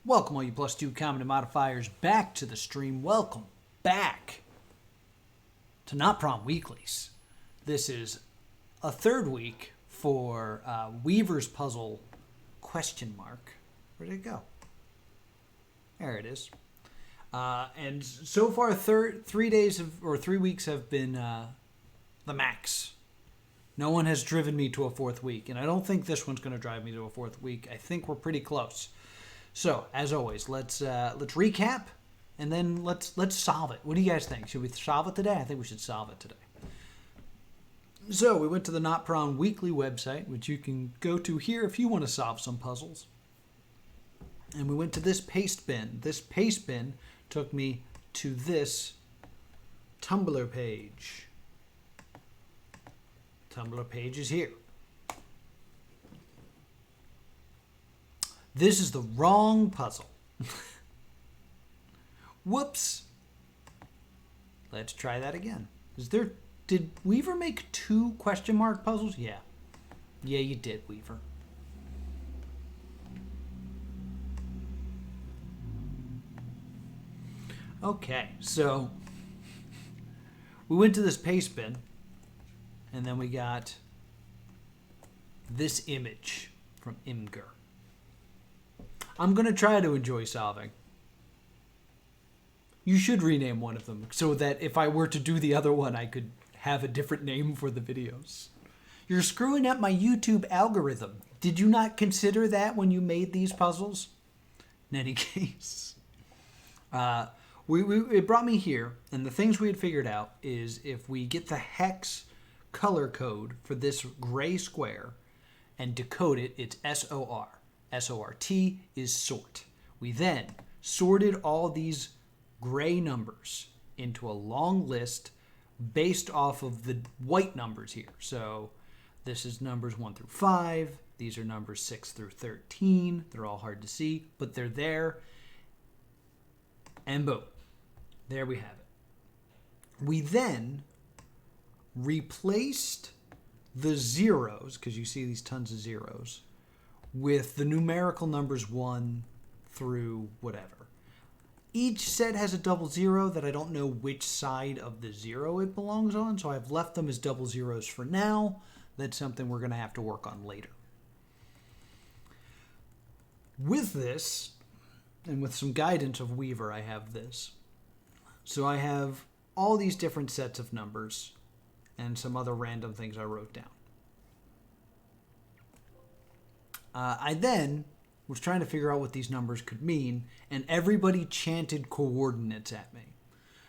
Welcome all you +2 comedy modifiers back to the stream. Welcome back to NotPron Weeklies. This is a third week for Weaver's Puzzle ? Where did it go? There it is. And so far 3 weeks have been the max. No one has driven me to a fourth week, and I don't think this one's going to drive me to a fourth week. I think we're pretty close. So, as always, let's recap, and then let's solve it. What do you guys think? Should we solve it today? I think we should solve it today. So, we went to the NotPron Weekly website, which you can go to here if you want to solve some puzzles. And we went to this paste bin. This paste bin took me to this Tumblr page. Tumblr page is here. This is the wrong puzzle. Whoops. Let's try that again. Did Weaver make 2 question mark puzzles? Yeah. Yeah, you did, Weaver. Okay, so we went to this paste bin, and then we got this image from Imgur. I'm going to try to enjoy solving. You should rename one of them so that if I were to do the other one, I could have a different name for the videos. You're screwing up my YouTube algorithm. Did you not consider that when you made these puzzles? In any case, it brought me here, and the things we had figured out is if we get the hex color code for this gray square and decode it, it's SOR. SORT is sort. We then sorted all these gray numbers into a long list based off of the white numbers here. So this is numbers 1 through 5. These are numbers 6 through 13. They're all hard to see, but they're there. And boom. There we have it. We then replaced the zeros, because you see these tons of zeros, with the numerical numbers 1 through whatever. Each set has a double zero that I don't know which side of the zero it belongs on, so I've left them as double zeros for now. That's something we're going to have to work on later. With this, and with some guidance of Weaver, I have this. So I have all these different sets of numbers and some other random things I wrote down. I then was trying to figure out what these numbers could mean, and everybody chanted coordinates at me.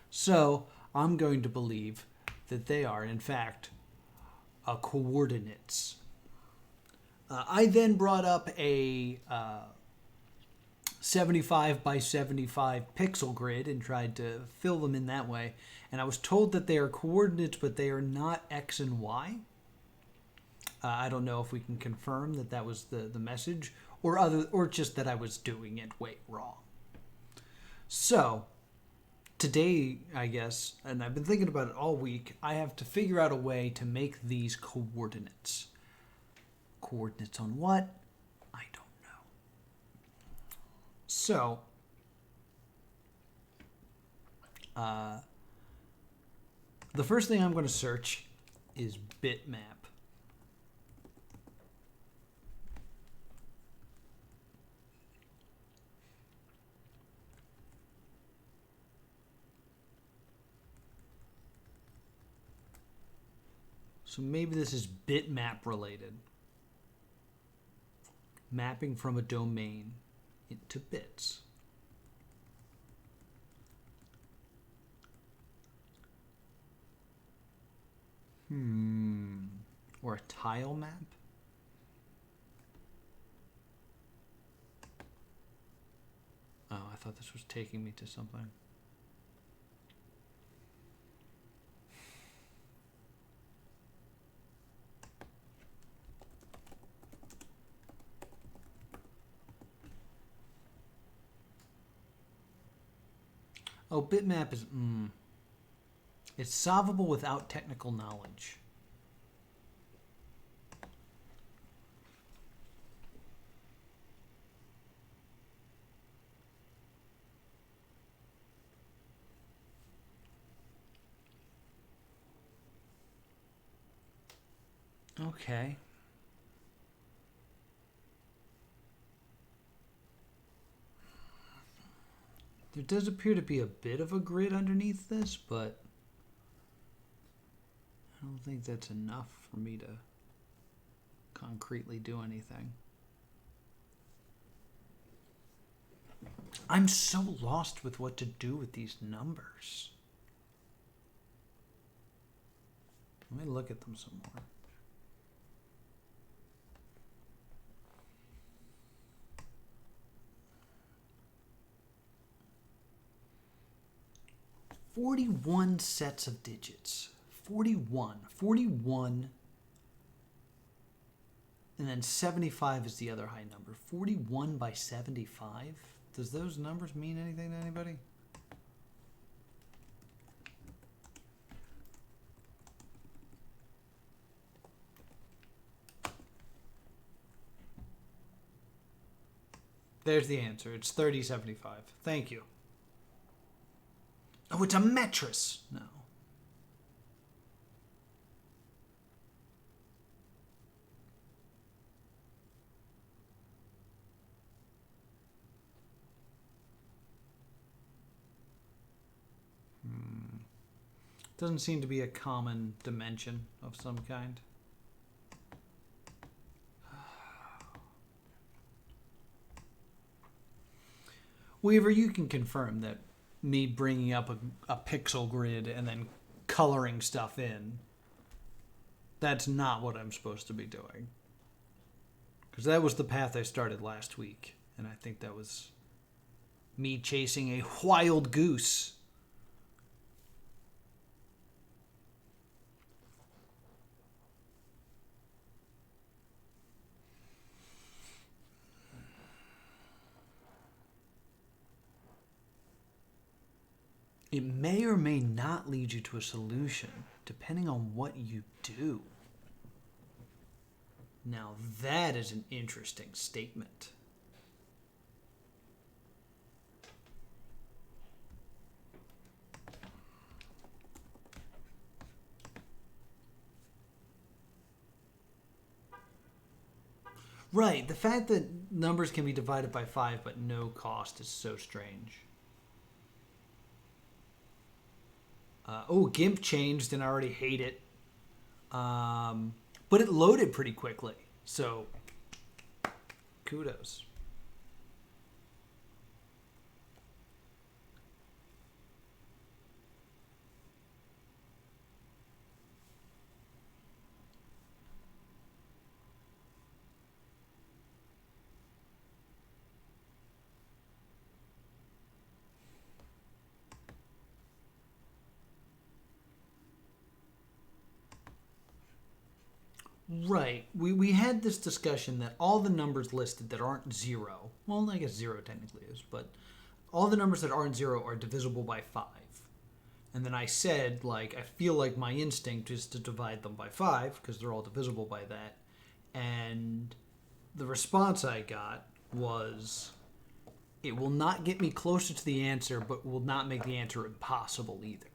So I'm going to believe that they are, in fact, coordinates. I then brought up a 75 by 75 pixel grid and tried to fill them in that way, and I was told that they are coordinates, but they are not X and Y. I don't know if we can confirm that that was the message, or just that I was doing it way wrong. So, today, I guess, and I've been thinking about it all week, I have to figure out a way to make these coordinates. Coordinates on what? I don't know. So, the first thing I'm going to search is bitmap. So maybe this is bitmap related. Mapping from a domain into bits. Or a tile map? Oh, I thought this was taking me to something. Oh, bitmap is... It's solvable without technical knowledge. Okay. There does appear to be a bit of a grid underneath this, but I don't think that's enough for me to concretely do anything. I'm so lost with what to do with these numbers. Let me look at them some more. "41 sets of digits. 41. 41. And then 75 is the other high number. 41 by 75? Does those numbers mean anything to anybody? There's the answer. It's 3075. Thank you. Oh, it's a metris. No. Doesn't seem to be a common dimension of some kind. Weaver, you can confirm that me bringing up a pixel grid and then coloring stuff in, that's not what I'm supposed to be doing. Because that was the path I started last week, and I think that was me chasing a wild goose. It may or may not lead you to a solution, depending on what you do. Now that is an interesting statement. Right, the fact that numbers can be divided by 5 but no cost is so strange. GIMP changed and I already hate it. But it loaded pretty quickly. So, kudos. Right. We had this discussion that all the numbers listed that aren't 0, well, I guess 0 technically is, but all the numbers that aren't 0 are divisible by 5. And then I said, like, I feel like my instinct is to divide them by 5 because they're all divisible by that. And the response I got was, it will not get me closer to the answer, but will not make the answer impossible either.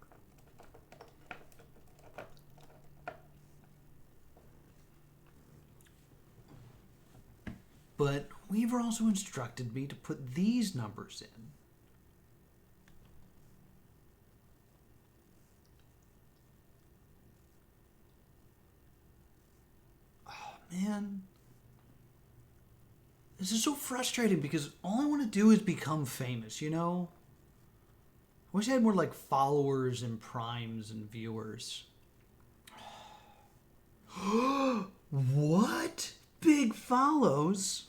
But Weaver also instructed me to put these numbers in. Oh, man. This is so frustrating because all I want to do is become famous, you know? I wish I had more, like, followers and primes and viewers. What? Big follows?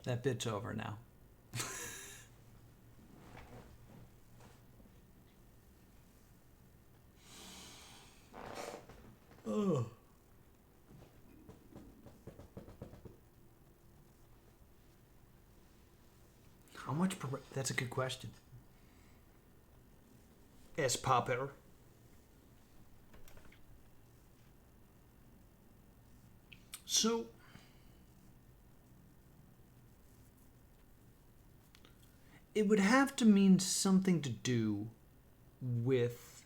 That bit's over now. Oh. How much per... That's a good question. S. Popper. So, it would have to mean something to do with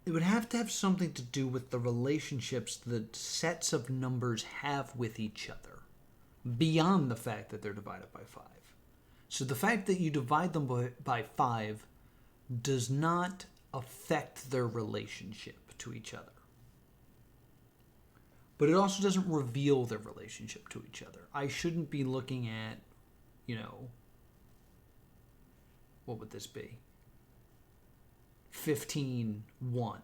It would have to have something to do with the relationships that sets of numbers have with each other, beyond the fact that they're divided by 5. So the fact that you divide them by 5 does not affect their relationship to each other. But it also doesn't reveal their relationship to each other. I shouldn't be looking at, what would this be? 15-1.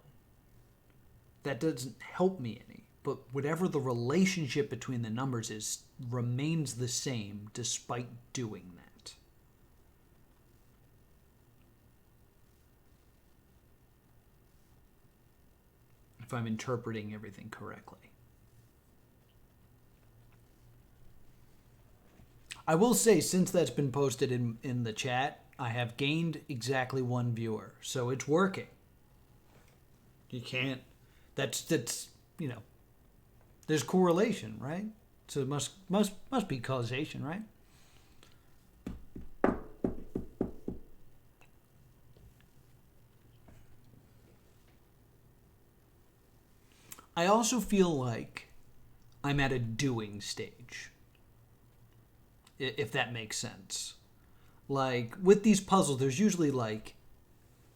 That doesn't help me any. But whatever the relationship between the numbers is, remains the same despite doing that. If I'm interpreting everything correctly. I will say, since that's been posted in the chat, I have gained exactly 1 viewer. So it's working. You can't... That's there's correlation, right? So it must be causation, right? I also feel like I'm at a doing stage, if that makes sense. Like, with these puzzles, there's usually, like,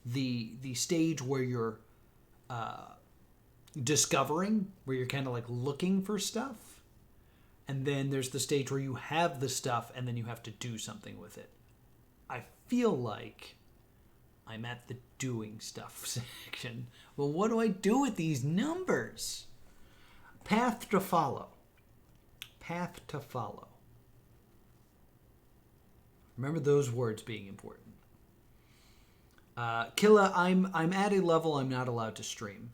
the stage where you're discovering, where you're kind of, like, looking for stuff. And then there's the stage where you have the stuff, and then you have to do something with it. I feel like I'm at the doing stuff section. Well, what do I do with these numbers? Path to follow. Path to follow. Remember those words being important. Killa, I'm at a level I'm not allowed to stream.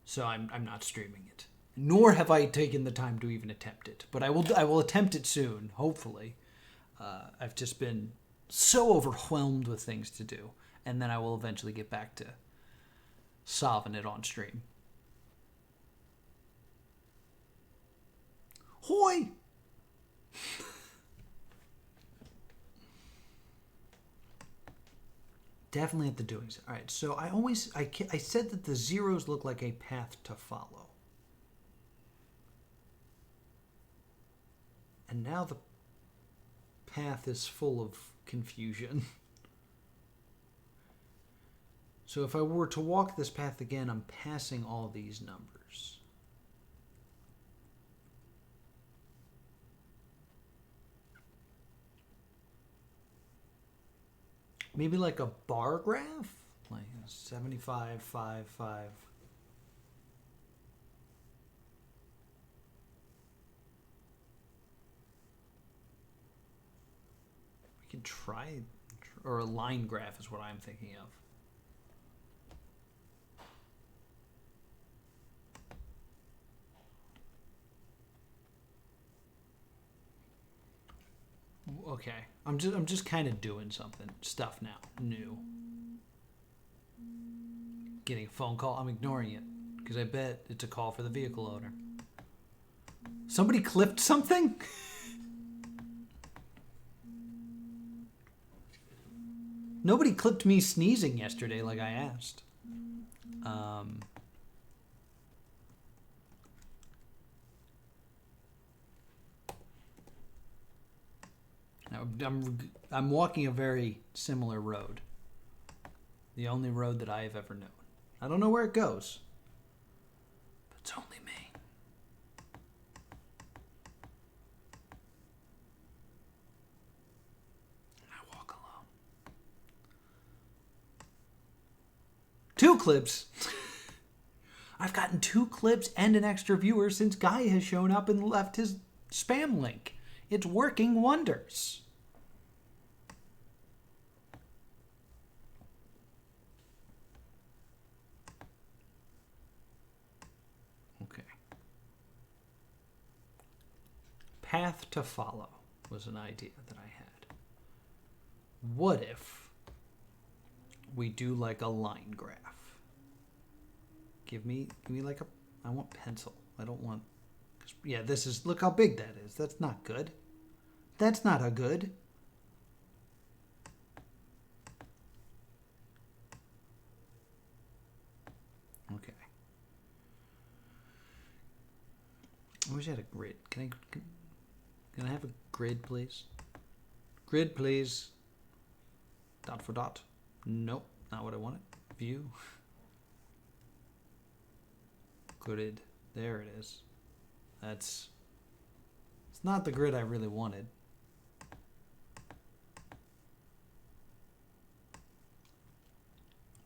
So I'm not streaming it. Nor have I taken the time to even attempt it. But I will attempt it soon, hopefully. I've just been so overwhelmed with things to do. And then I will eventually get back to solving it on stream. Hoi! Definitely at the doings. All right, so I said that the zeros look like a path to follow. And now the path is full of confusion. So if I were to walk this path again, I'm passing all these numbers. Maybe like a bar graph? Like 75, 5, 5. We could try, or a line graph is what I'm thinking of. Okay, I'm just kind of doing stuff now, new. Getting a phone call, I'm ignoring it because I bet it's a call for the vehicle owner. Somebody clipped something? Nobody clipped me sneezing yesterday like I asked. I'm walking a very similar road. The only road that I have ever known. I don't know where it goes. But it's only me. And I walk alone. 2 clips. I've gotten 2 clips and an extra viewer since Guy has shown up and left his spam link. It's working wonders. Okay. Path to follow was an idea that I had. What if we do like a line graph? Give me like a... I want pencil. I don't want... Yeah, this is... Look how big that is. That's not good. That's not a good. wish I had a grid. Can I have a grid, please? Grid, please. Dot for dot. Nope, not what I wanted. View. Grid. There it is. It's not the grid I really wanted.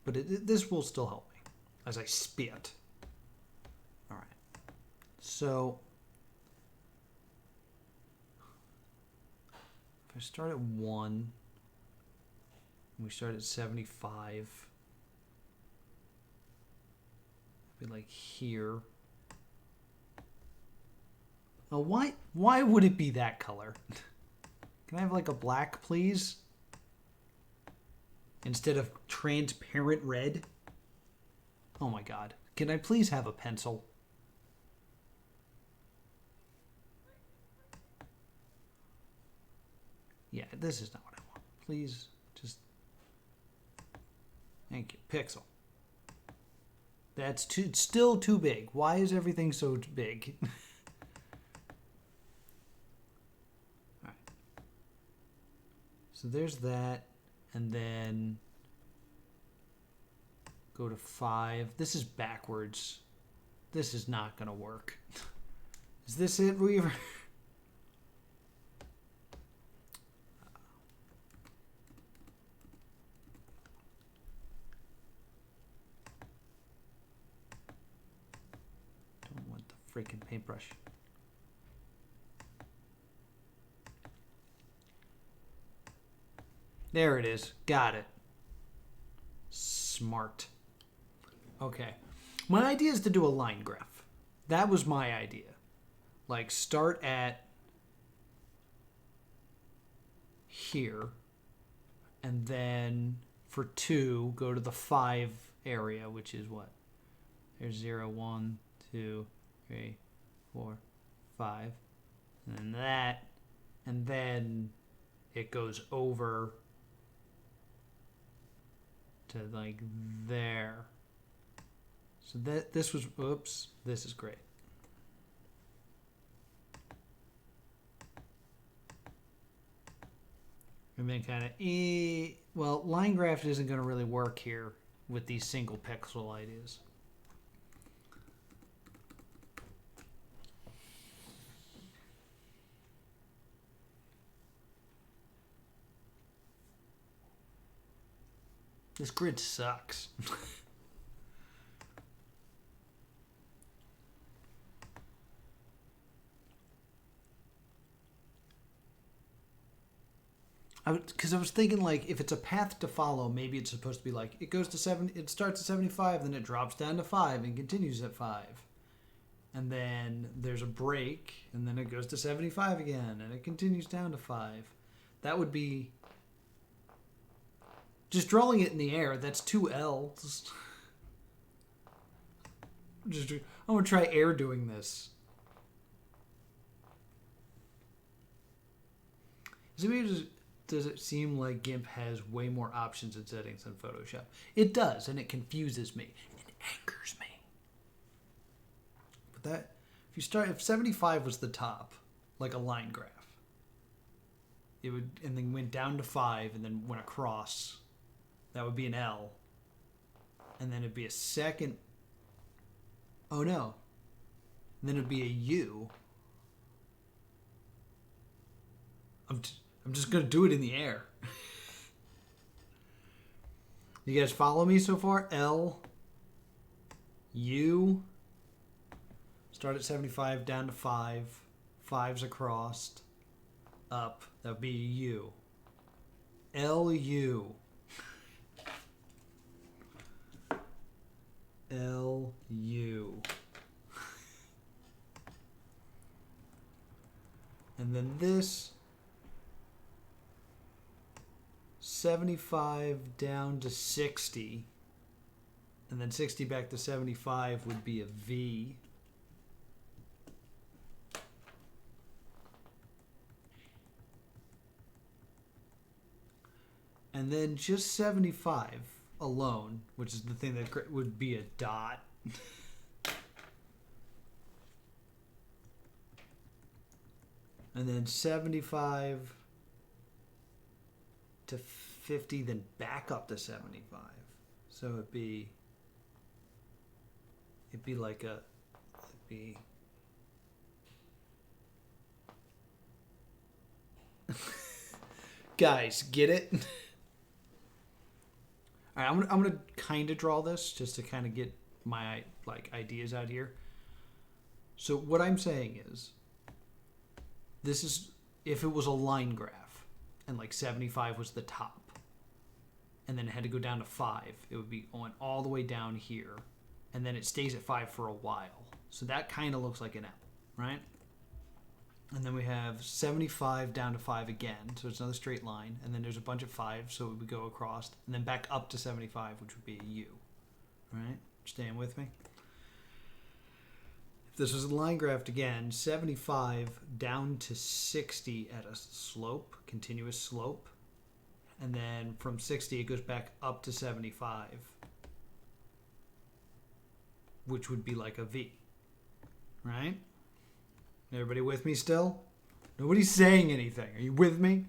But this will still help me as I spit. All right. So if I start at 1, and we start at 75, be like here. Oh, why would it be that color? Can I have like a black, please? Instead of transparent red? Oh my god. Can I please have a pencil? Yeah, this is not what I want. Please, just... Thank you. Pixel. That's still too big. Why is everything so big? Alright. So there's that. And then go to 5. This is backwards. This is not going to work. Is this it, Weaver? Don't want the freaking paintbrush. There it is. Got it. Smart. Okay. My idea is to do a line graph. That was my idea. Like, start at here. And then for 2, go to the 5 area, which is what? There's 0, 1, 2, 3, 4, 5. And then that. And then it goes over to like there. So this was, oops, this is great. And then kind of, well, line graph isn't going to really work here with these single pixel ideas. This grid sucks. Because I was thinking, like, if it's a path to follow, maybe it's supposed to be like, it goes to 7, it starts at 75, then it drops down to 5 and continues at 5. And then there's a break, and then it goes to 75 again, and it continues down to 5. That would be... Just drawing it in the air, that's 2 L's. I'm going to try air doing this. Does it seem like GIMP has way more options and settings than Photoshop? It does, and it confuses me. It angers me. But that, if 75 was the top, like a line graph, it would, and then went down to 5, and then went across, that would be an L. And then it'd be a second, oh no. And then it'd be a U. I'm just going to do it in the air. You guys follow me so far? L, U, start at 75, down to 5, 5's across, up, that would be U. L, U. L, U. And then this... 75 down to 60, and then 60 back to 75 would be a V. And then just 75 alone, which is the thing that would be a dot. And then 75 to 50, then back up to 75. So it'd be like a, it'd be, guys, get it? All right, I'm gonna kind of draw this just to kind of get my like ideas out here. So what I'm saying is, this is if it was a line graph, and like 75 was the top, and then it had to go down to 5. It would be going all the way down here, and then it stays at 5 for a while. So that kind of looks like an L, right? And then we have 75 down to 5 again, so it's another straight line. And then there's a bunch of 5s, so it would go across. And then back up to 75, which would be a U. Right? Staying with me? If this was a line graph again, 75 down to 60 at a slope, continuous slope. And then from 60, it goes back up to 75, which would be like a V. Right? Everybody with me still? Nobody's saying anything. Are you with me?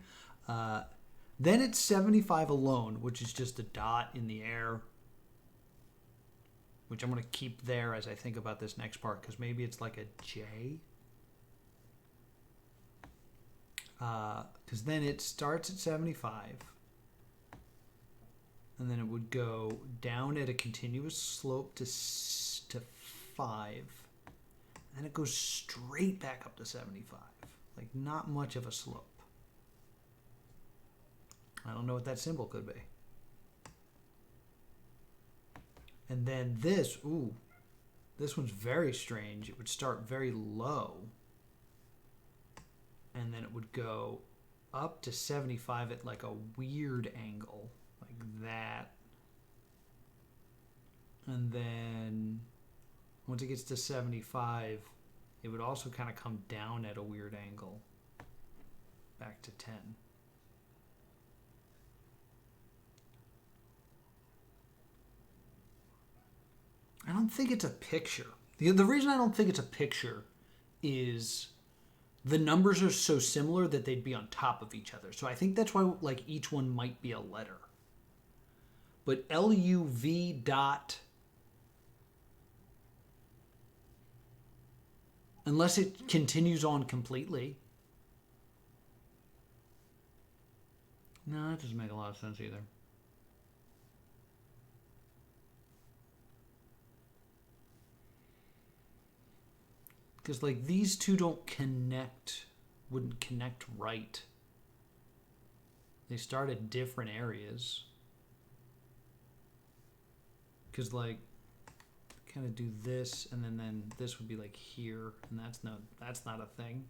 Then it's 75 alone, which is just a dot in the air, which I'm going to keep there as I think about this next part, because maybe it's like a J. Because then it starts at 75, and then it would go down at a continuous slope to 5. And it goes straight back up to 75. Like, not much of a slope. I don't know what that symbol could be. And then this, this one's very strange. It would start very low. And then it would go up to 75 at like a weird angle. Like that. And then once it gets to 75, it would also kind of come down at a weird angle. Back to 10. I don't think it's a picture. The reason I don't think it's a picture is the numbers are so similar that they'd be on top of each other. So I think that's why like each one might be a letter. But LUV dot, unless it continues on completely. No, that doesn't make a lot of sense either. Because like these two don't connect, wouldn't connect right. They start at different areas. Because like, kind of do this, and then this would be like here, and that's not a thing.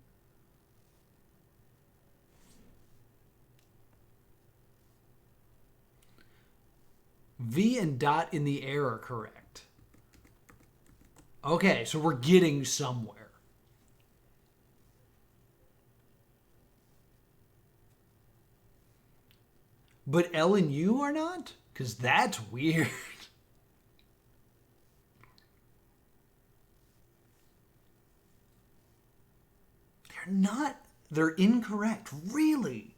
V and dot in the air are correct. Okay, so we're getting somewhere. But L and U are not? Because that's weird. They're incorrect, really.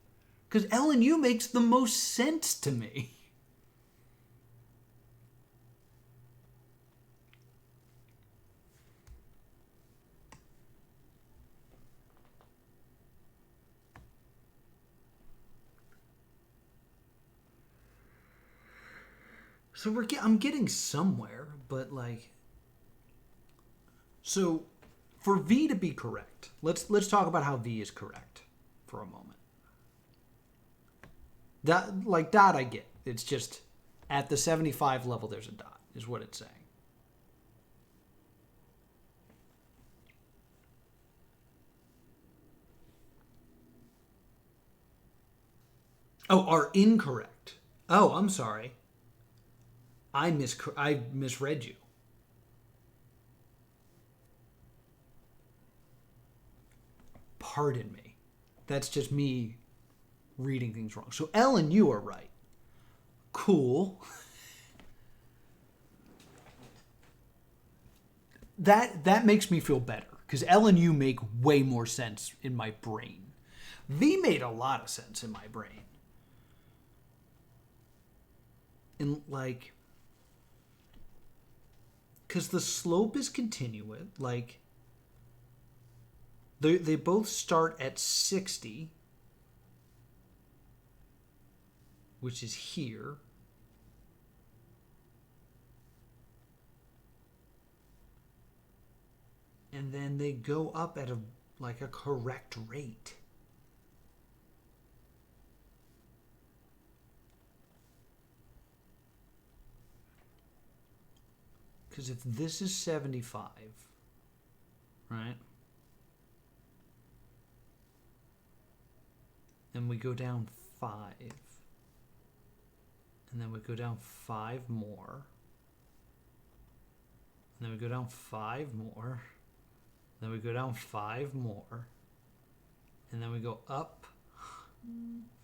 Because L and U makes the most sense to me. So I'm getting somewhere, but like, so for V to be correct, let's talk about how V is correct for a moment. That like dot I get. It's just at the 75 level there's a dot, is what it's saying. Oh, are incorrect. Oh, I'm sorry. I misread you. Pardon me. That's just me reading things wrong. So L and U are right. Cool. That makes me feel better, Because L and U make way more sense in my brain. V made a lot of sense in my brain. And like, because the slope is continuous, like, they both start at 60, which is here. And then they go up at a correct rate. Because if this is 75, right? Then we go down 5. And then we go down 5 more. And then we go down 5 more. Then we go down 5 more. And then we go up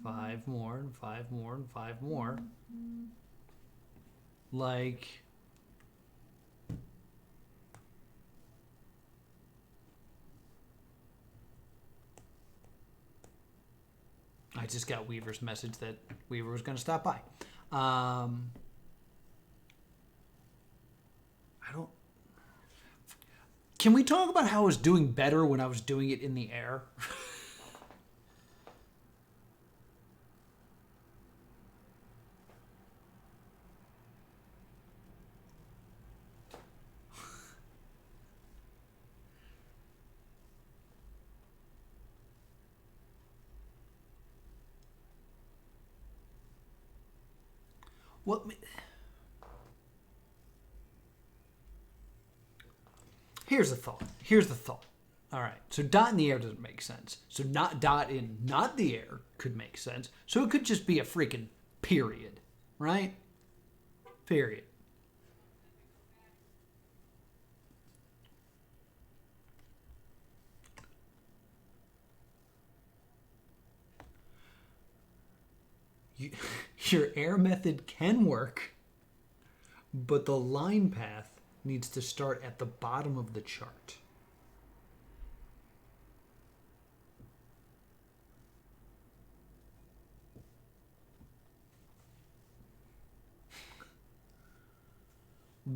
5 more and 5 more and 5 more. Like, I just got Weaver's message that Weaver was going to stop by. I don't... Can we talk about how I was doing better when I was doing it in the air? What? Here's the thought. All right. So dot in the air doesn't make sense. So not dot in not the air could make sense. So it could just be a freaking period, right? Period. Your air method can work, but the line path needs to start at the bottom of the chart.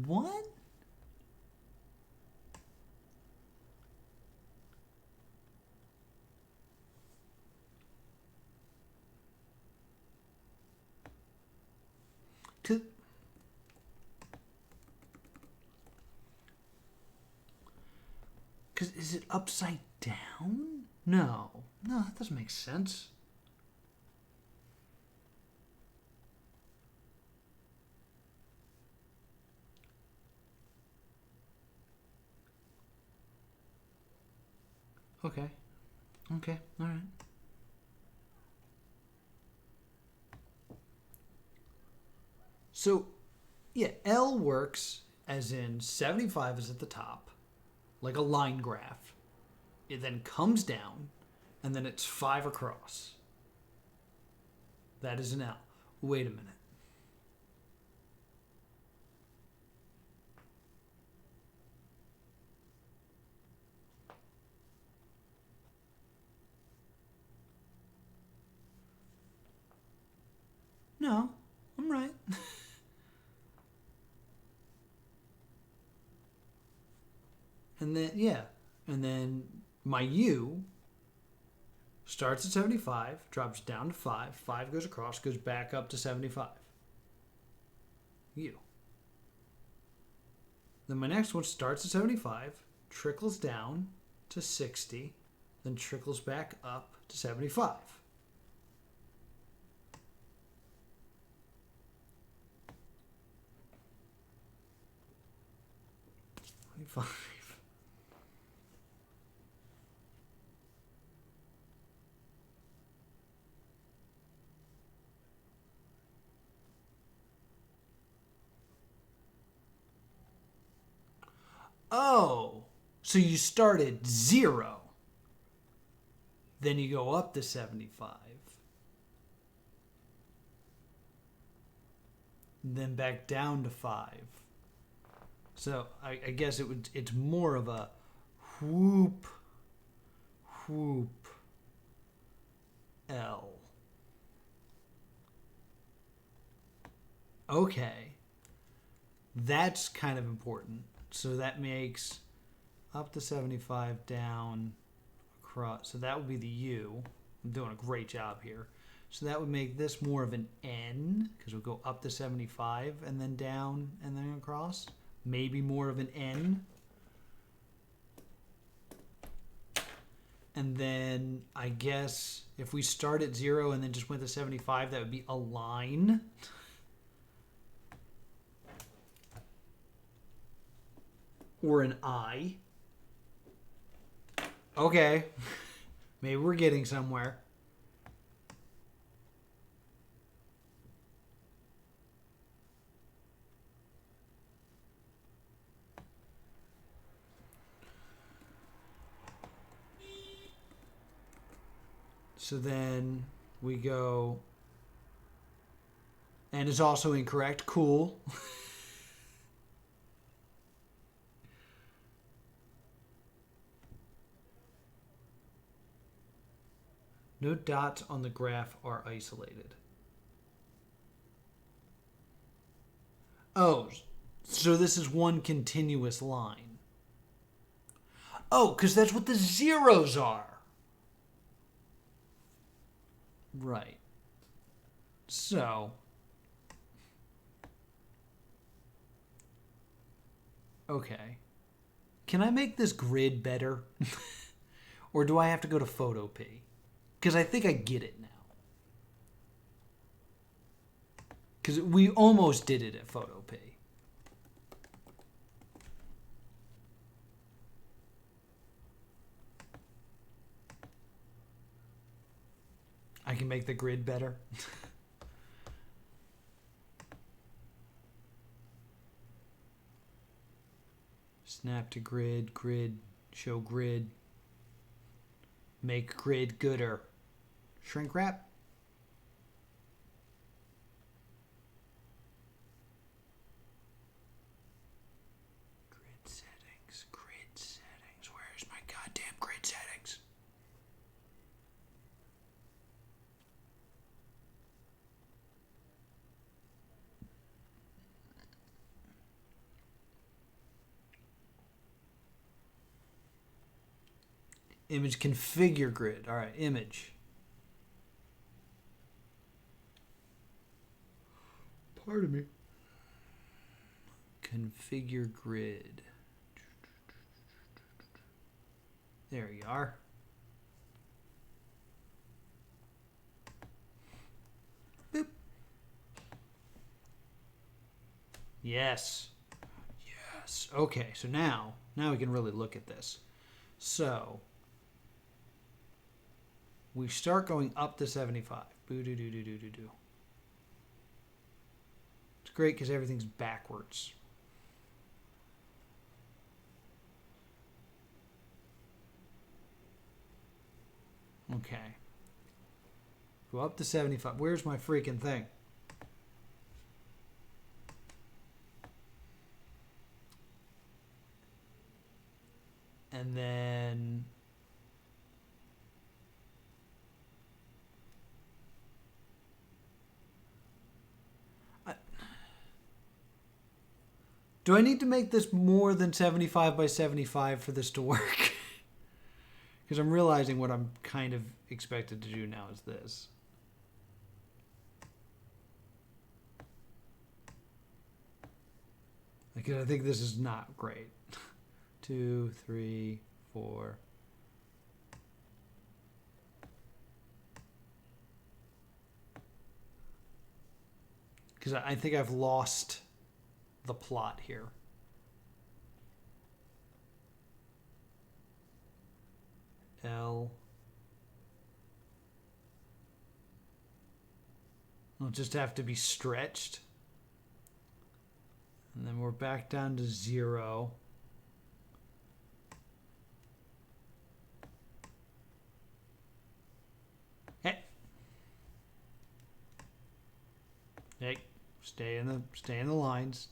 What? Because is it upside down? No, that doesn't make sense. Okay, all right. So, yeah, L works as in 75 is at the top, like a line graph. It then comes down, and then it's 5 across. That is an L. Wait a minute. No, I'm right. And then, yeah. And then my U starts at 75, drops down to 5. 5 goes across, goes back up to 75. U. Then my next one starts at 75, trickles down to 60, then trickles back up to 75. 25. Oh, so you start at 0. Then you go up to 75. Then back down to 5. So I guess it's more of a Whoop. Whoop. L. Okay. That's kind of important. So that makes up to 75 down across. So that would be the U. I'm doing a great job here. So that would make this more of an N because we'll go up to 75 and then down and then across. Maybe more of an N. And then I guess if we start at 0 and then just went to 75, that would be a line. Or an I. Okay. Maybe we're getting somewhere. So then we go, and it's also incorrect. Cool. No dots on the graph are isolated. Oh, so this is one continuous line. Oh, because that's what the zeros are. Right. So. Okay. Can I make this grid better? Or do I have to go to Photop? Because I think I get it now. Because we almost did it at Photop. I can make the grid better. Snap to grid, grid, show grid. Make grid gooder. Shrink wrap. Grid settings, grid settings. Where's my goddamn grid settings? Image configure grid. All right, image. Pardon me. Configure grid. There you are. Boop. Yes. Yes. Okay, so now we can really look at this. So we start going up to 75. Boo-doo-doo-doo-doo-doo. It's great because everything's backwards. Okay. Go up to 75. Where's my freaking thing? And then do I need to make this more than 75 by 75 for this to work? Because I'm realizing what I'm kind of expected to do now is this. Like, I think this is not great. 2, 3, 4. Because I think I've lost the plot here. L. It'll just have to be stretched. And then we're back down to 0. Hey. Hey, stay in the lines.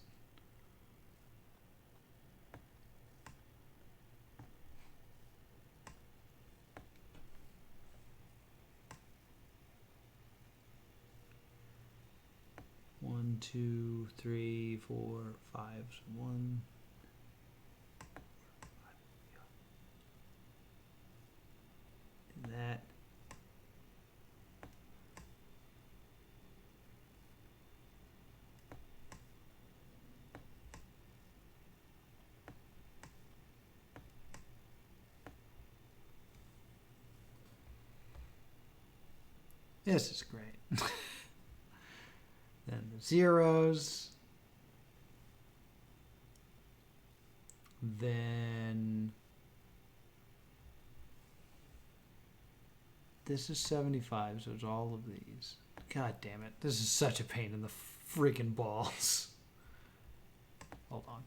2, 3, 4, 5. So 1. Do that. This is great. Then the zeros. Then this is 75, so it's all of these. God damn it. This is such a pain in the freaking balls. Hold on.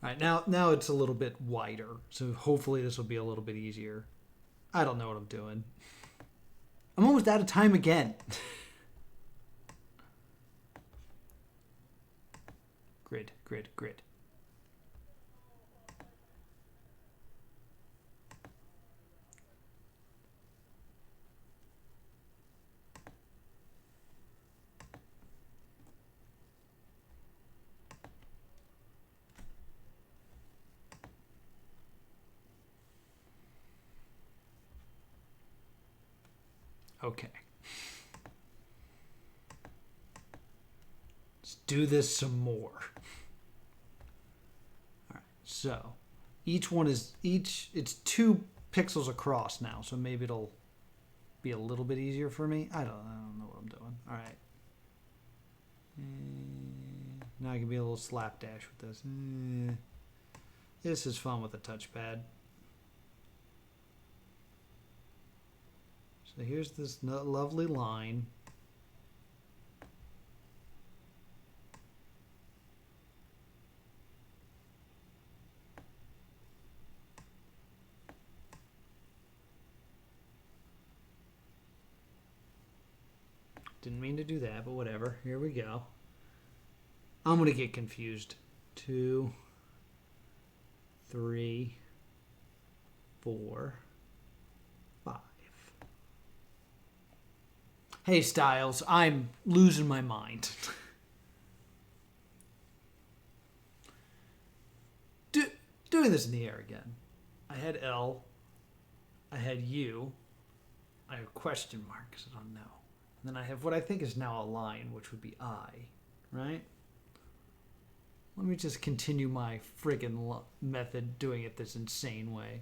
All right, now it's a little bit wider, so hopefully this will be a little bit easier. I don't know what I'm doing. I'm almost out of time again. Grid, grid, grid. Okay. Let's do this some more. All right. So each one is it's 2 pixels across now, so maybe it'll be a little bit easier for me. I don't know what I'm doing. All right. Now I can be a little slapdash with this. This is fun with a touchpad. So here's this lovely line. Didn't mean to do that, but whatever. Here we go. I'm going to get confused. 2, 3, 4, 5. Hey, Styles, I'm losing my mind. Doing this in the air again. I had L. I had U. I have a question mark because I don't know. And then I have what I think is now a line, which would be I, right? Let me just continue my friggin' method doing it this insane way.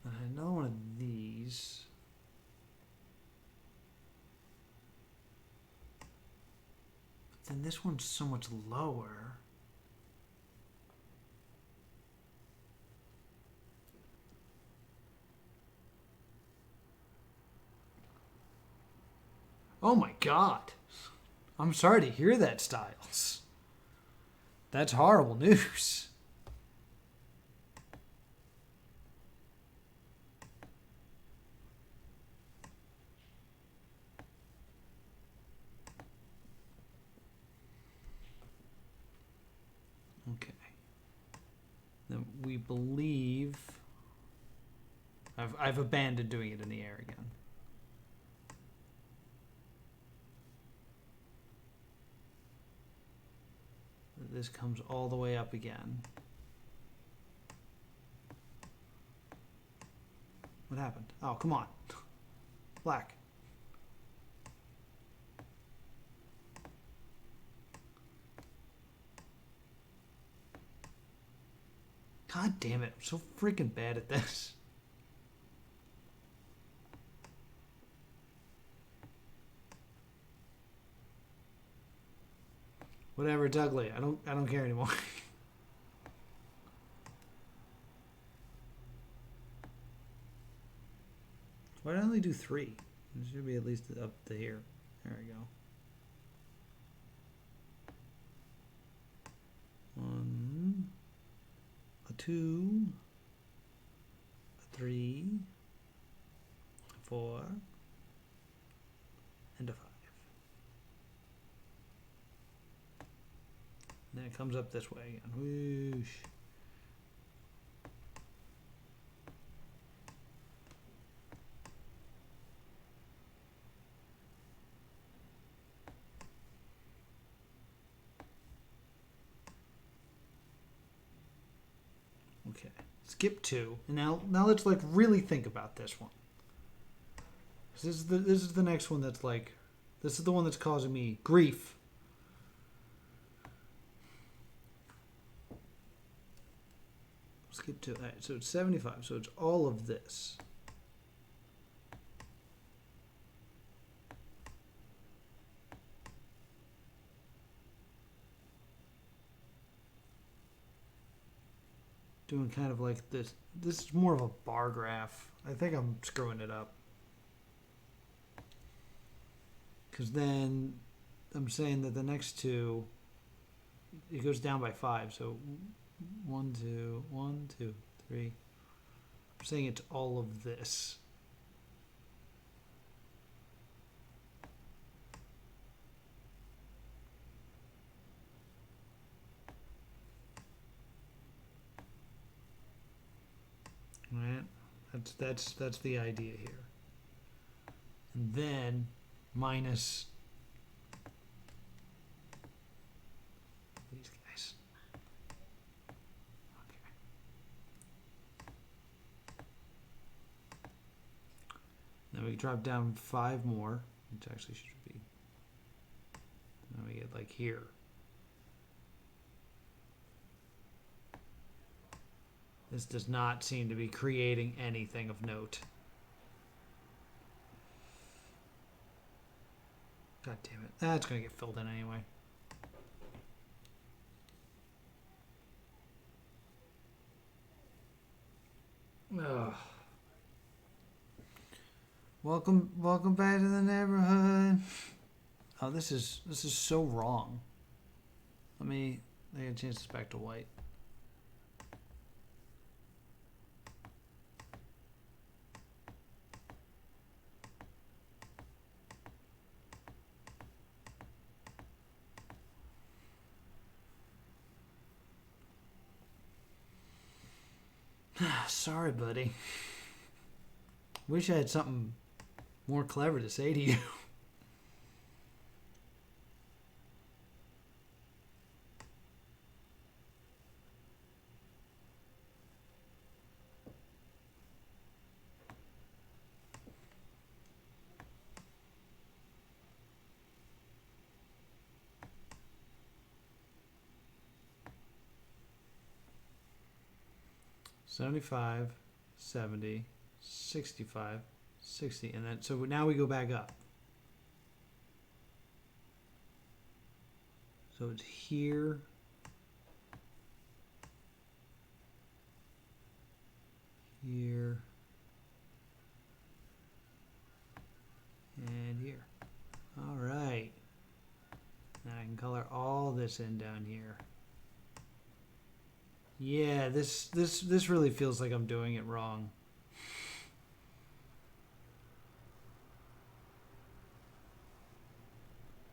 And I had another one of these. But then this one's so much lower. Oh my God. I'm sorry to hear that, Styles. That's horrible news. Okay. Then we believe... I've abandoned doing it in the air again. This comes all the way up again. What happened? Oh, come on. Black. God damn it. I'm so freaking bad at this. Whatever, it's ugly. I don't care anymore. Why did I only do 3? It should be at least up to here. There we go. 1, a 2, a 3, 4, and a 5. And then it comes up this way again. Whoosh. Okay, skip 2. And now let's like really think about this one. This is the next one that's like, this is the one that's causing me grief. Skip 2. All right, so it's 75. So it's all of this. Doing kind of like this. This is more of a bar graph. I think I'm screwing it up. Because then I'm saying that the next two, it goes down by 5. So 1, 2, 1, 2, 3. I'm saying it's all of this. Right? That's the idea here. And then minus these guys. Okay. Then we drop down 5 more, which actually should be. Then we get like here. This does not seem to be creating anything of note. God damn it. That's going to get filled in anyway. Ugh. Welcome back to the neighborhood. Oh, this is so wrong. Let me change this back to white. Sorry, buddy. Wish I had something more clever to say to you. $75, $70, $65, $60, and then so now we go back up. So it's here, here, and here. All right. Now I can color all this in down here. Yeah, this really feels like I'm doing it wrong.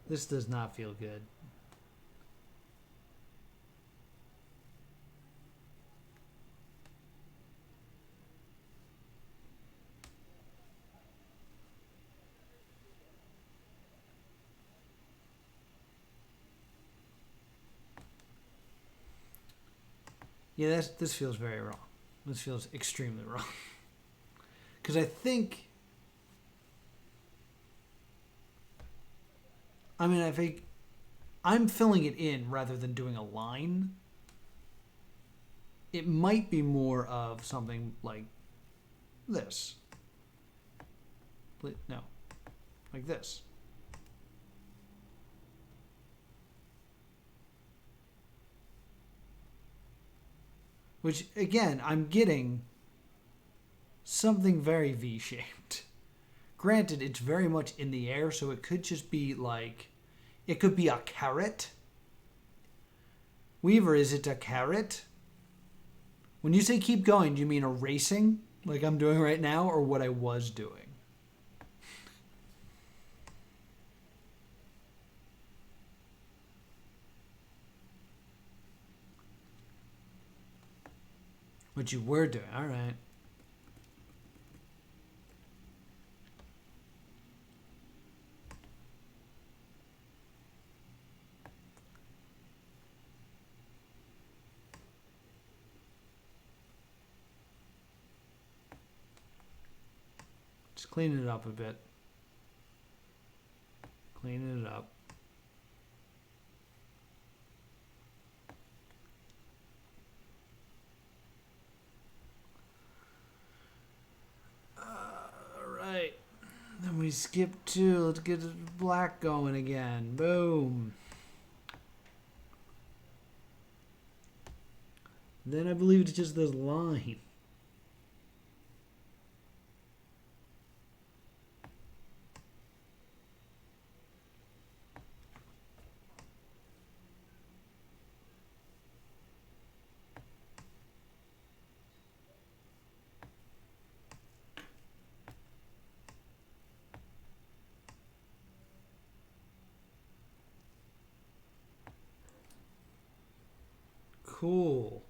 This does not feel good. Yeah, this feels very wrong. This feels extremely wrong. Because I think I'm filling it in rather than doing a line. It might be more of something like this. No, like this. Which, again, I'm getting something very V-shaped. Granted, it's very much in the air, so it could just be like, it could be a carrot. Weaver, is it a carrot? When you say keep going, do you mean erasing, like I'm doing right now, or what I was doing? What you were doing. All right. Just cleaning it up a bit. Cleaning it up. Alright. Then we skip to, let's get black going again. Boom. Then I believe it's just this line. Cool.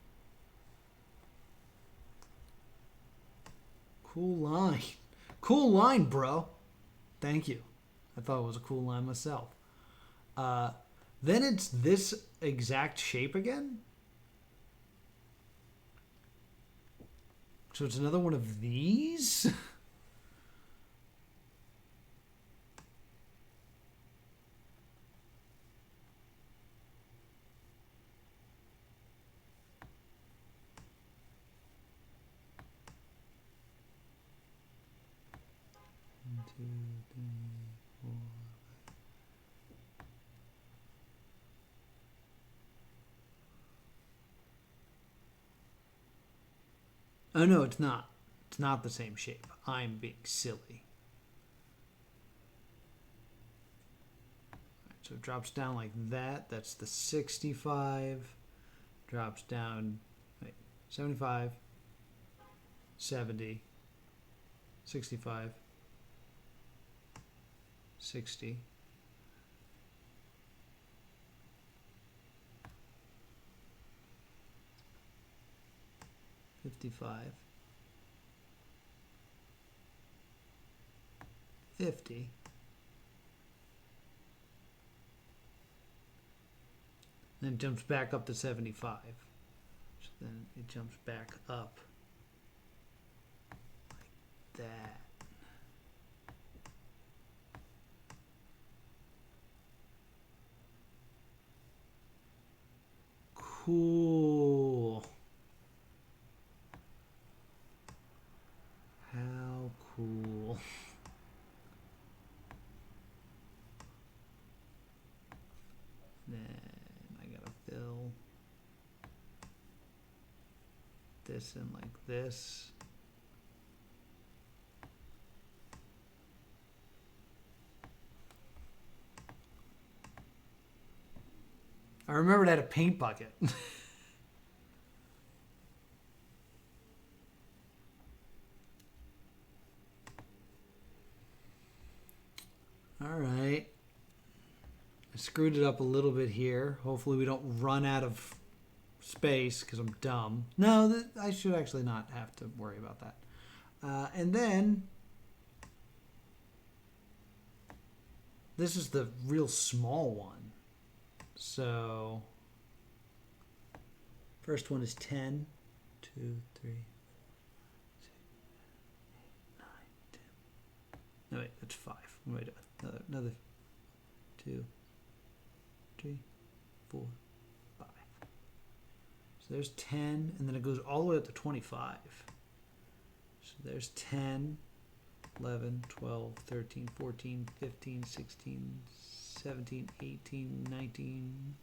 Cool line. Cool line, bro. Thank you. I thought it was a cool line myself. Then it's this exact shape again. So it's another one of these. One, two, three, four. Oh no, it's not. It's not the same shape. I'm being silly. Right, so it drops down like that. That's the 65. Drops down, wait, 75, 70, 65, 60. 55, 50, then it jumps back up to 75. So then it jumps back up like that. Cool. How cool. Then I gotta fill this in like this. I remembered I had a paint bucket. All right. I screwed it up a little bit here. Hopefully we don't run out of space because I'm dumb. No, I should actually not have to worry about that. And then this is the real small one. So first one is 10, 2, 3, 6, 8, 9, 10. No, wait, that's 5. Wait, another 2, 3, 4, 5. So there's 10, and then it goes all the way up to 25. So there's 10, 11, 12, 13, 14, 15, 16, 17, 18, 19,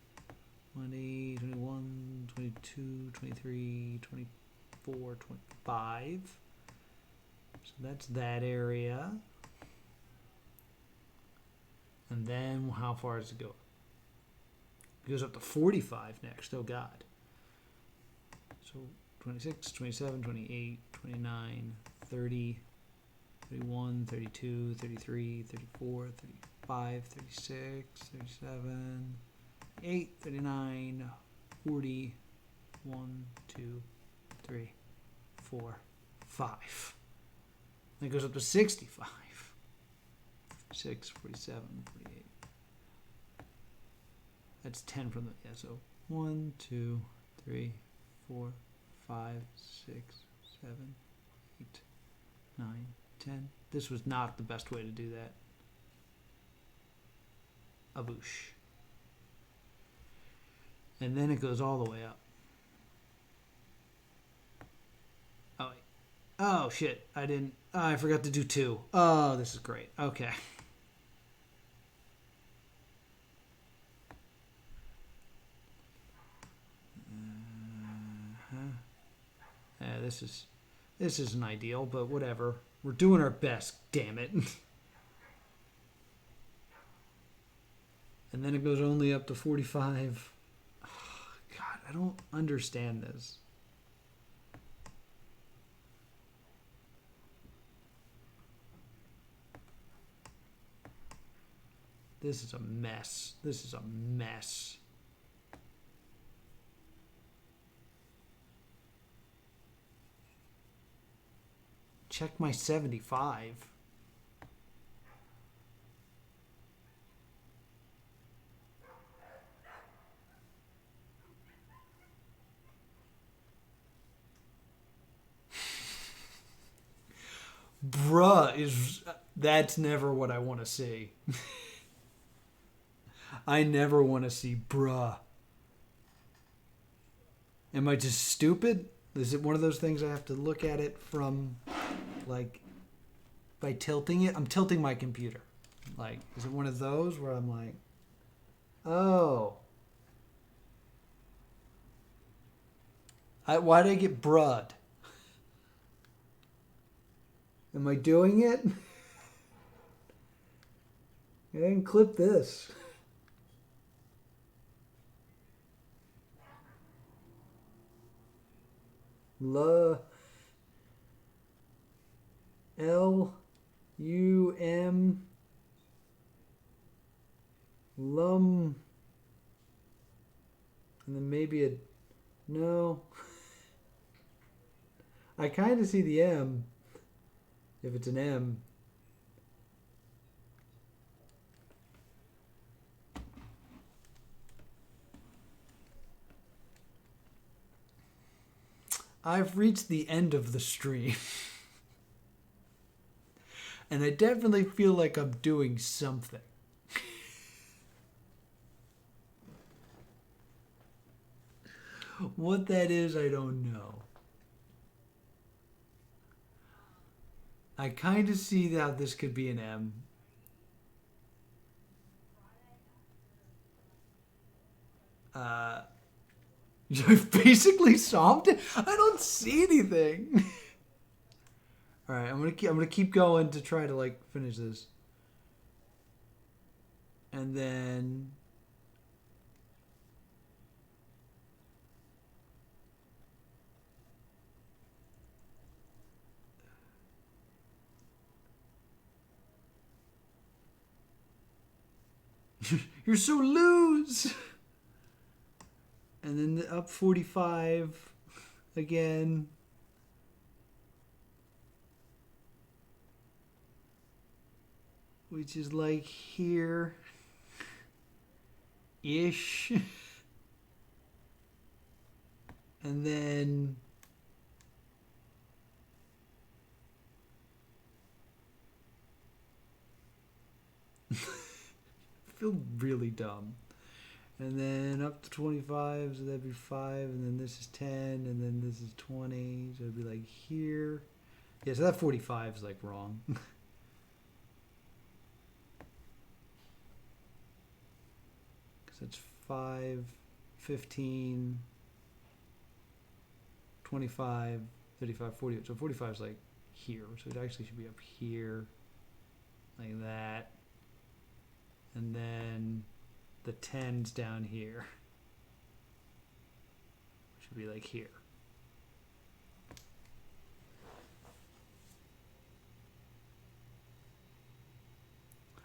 20, 21, 22, 23, 24, 25. So that's that area. And then how far does it go? It goes up to 45 next. Oh, God. So 26, 27, 28, 29, 30, 31, 32, 33, 34, 35, 36, 37, 38, 39, 40, 1, 2, 3, 4, 5. Then it goes up to 65. 6, 47, 48. That's 10 from the, yeah, so 1, 2, 3, 4, 5, 6, 7, 8, 9, 10. This was not the best way to do that. A boosh. And then it goes all the way up. Oh, wait. Oh, shit. I forgot to do 2. Oh, this is great. Okay. Yeah, this isn't ideal, but whatever. We're doing our best, damn it. And then it goes only up to 45. Oh, God, I don't understand this. This is a mess. This is a mess. Check my 75. Bruh, that's never what I want to see. I never want to see bruh. Am I just stupid? Is it one of those things I have to look at it from, like, by tilting it? I'm tilting my computer. Like, is it one of those where I'm like, oh. Why did I get bruh? Am I doing it? I didn't clip this. L-U-M Lum, and then maybe a no. I kind of see the M if it's an M. I've reached the end of the stream. And I definitely feel like I'm doing something. What that is, I don't know. I kind of see how this could be an M. I've basically solved it. I don't see anything. All right, I'm gonna keep going to try to like finish this, and then you're so loose. And then the up 45 again. Which is like here ish. And then I feel really dumb. And then up to 25, so that'd be 5, and then this is 10, and then this is 20, so it'd be like here. Yeah, so that 45 is like wrong. Because it's 5, 15, 25, 35, 40. So 45 is like here, so it actually should be up here, like that. And then the 10's down here. Should be like here.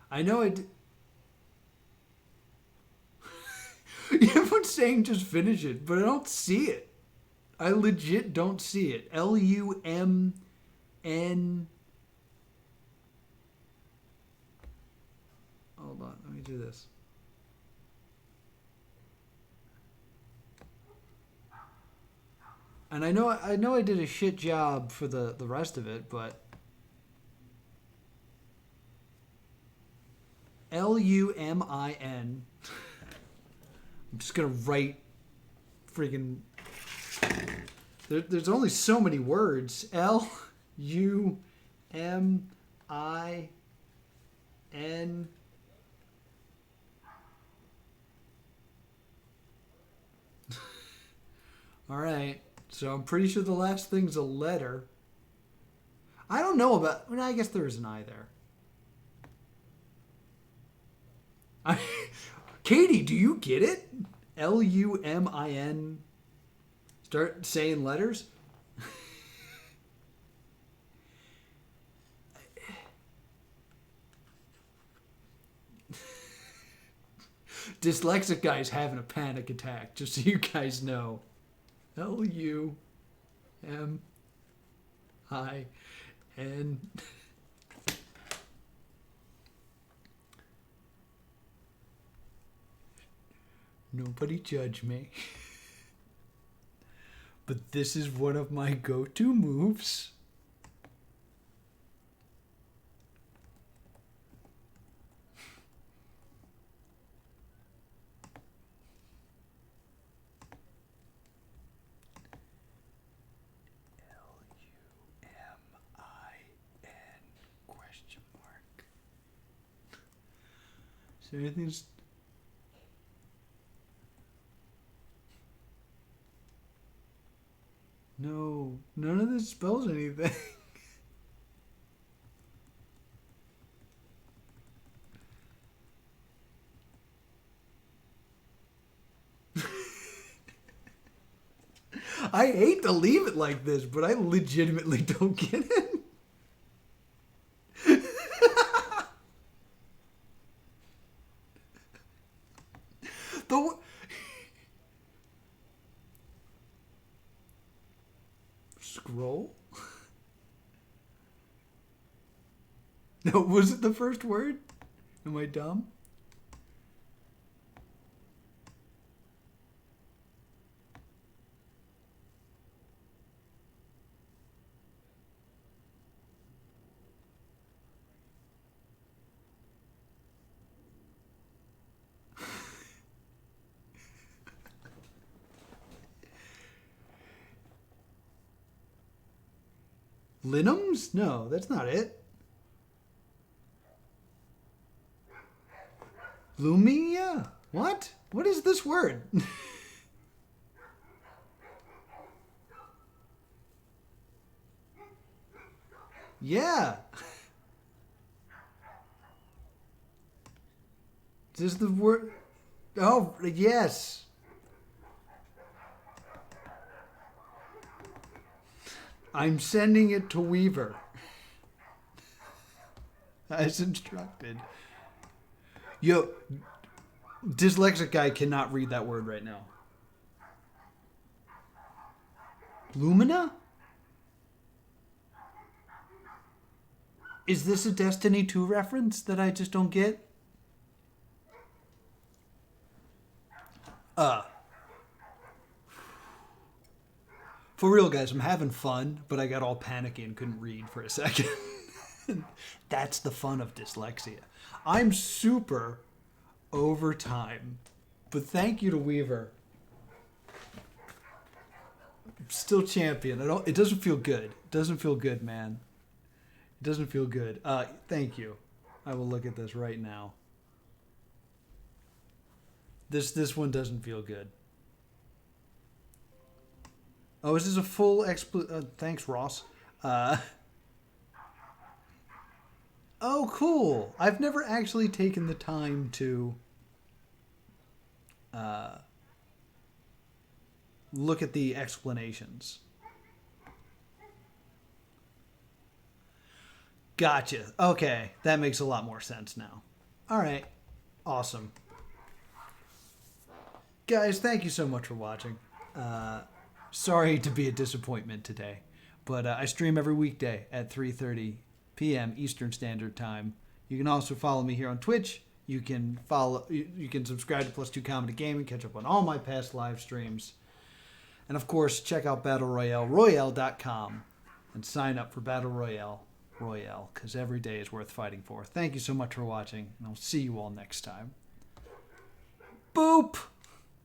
I know it. Everyone's saying just finish it, but I don't see it. I legit don't see it. Lumn. Hold on, let me do this. And I know I did a shit job for the rest of it, but Lummin. I'm just gonna write freaking. There's only so many words. Lummin. All right. So I'm pretty sure the last thing's a letter. I don't know about. Well, I guess there is an I there. Katie, do you get it? Lummin. Start saying letters. Dyslexic guy's having a panic attack, just so you guys know. Lummin. Nobody judge me. But this is one of my go-to moves. So anything's. No, none of this spells anything. I hate to leave it like this, but I legitimately don't get it. The scroll? No, was it the first word? Am I dumb? Linums? No, that's not it. Lumia? What? What is this word? Yeah. Is this the word? Oh, yes. I'm sending it to Weaver. As instructed. Yo, dyslexic guy cannot read that word right now. Lumina? Is this a Destiny 2 reference that I just don't get? For real, guys, I'm having fun, but I got all panicky and couldn't read for a second. That's the fun of dyslexia. I'm super over time, but thank you to Weaver. Still champion. It doesn't feel good. It doesn't feel good, man. It doesn't feel good. Thank you. I will look at this right now. This one doesn't feel good. Oh, is this a full thanks, Ross. Oh, cool. I've never actually taken the time to look at the explanations. Gotcha. Okay, that makes a lot more sense now. All right. Awesome. Guys, thank you so much for watching. Sorry to be a disappointment today, but I stream every weekday at 3:30 p.m. Eastern Standard Time. You can also follow me here on Twitch. You can subscribe to Plus 2 Comedy Gaming, catch up on all my past live streams. And of course, check out Battle Royale, Royale.com, and sign up for Battle Royale, because every day is worth fighting for. Thank you so much for watching, and I'll see you all next time. Boop!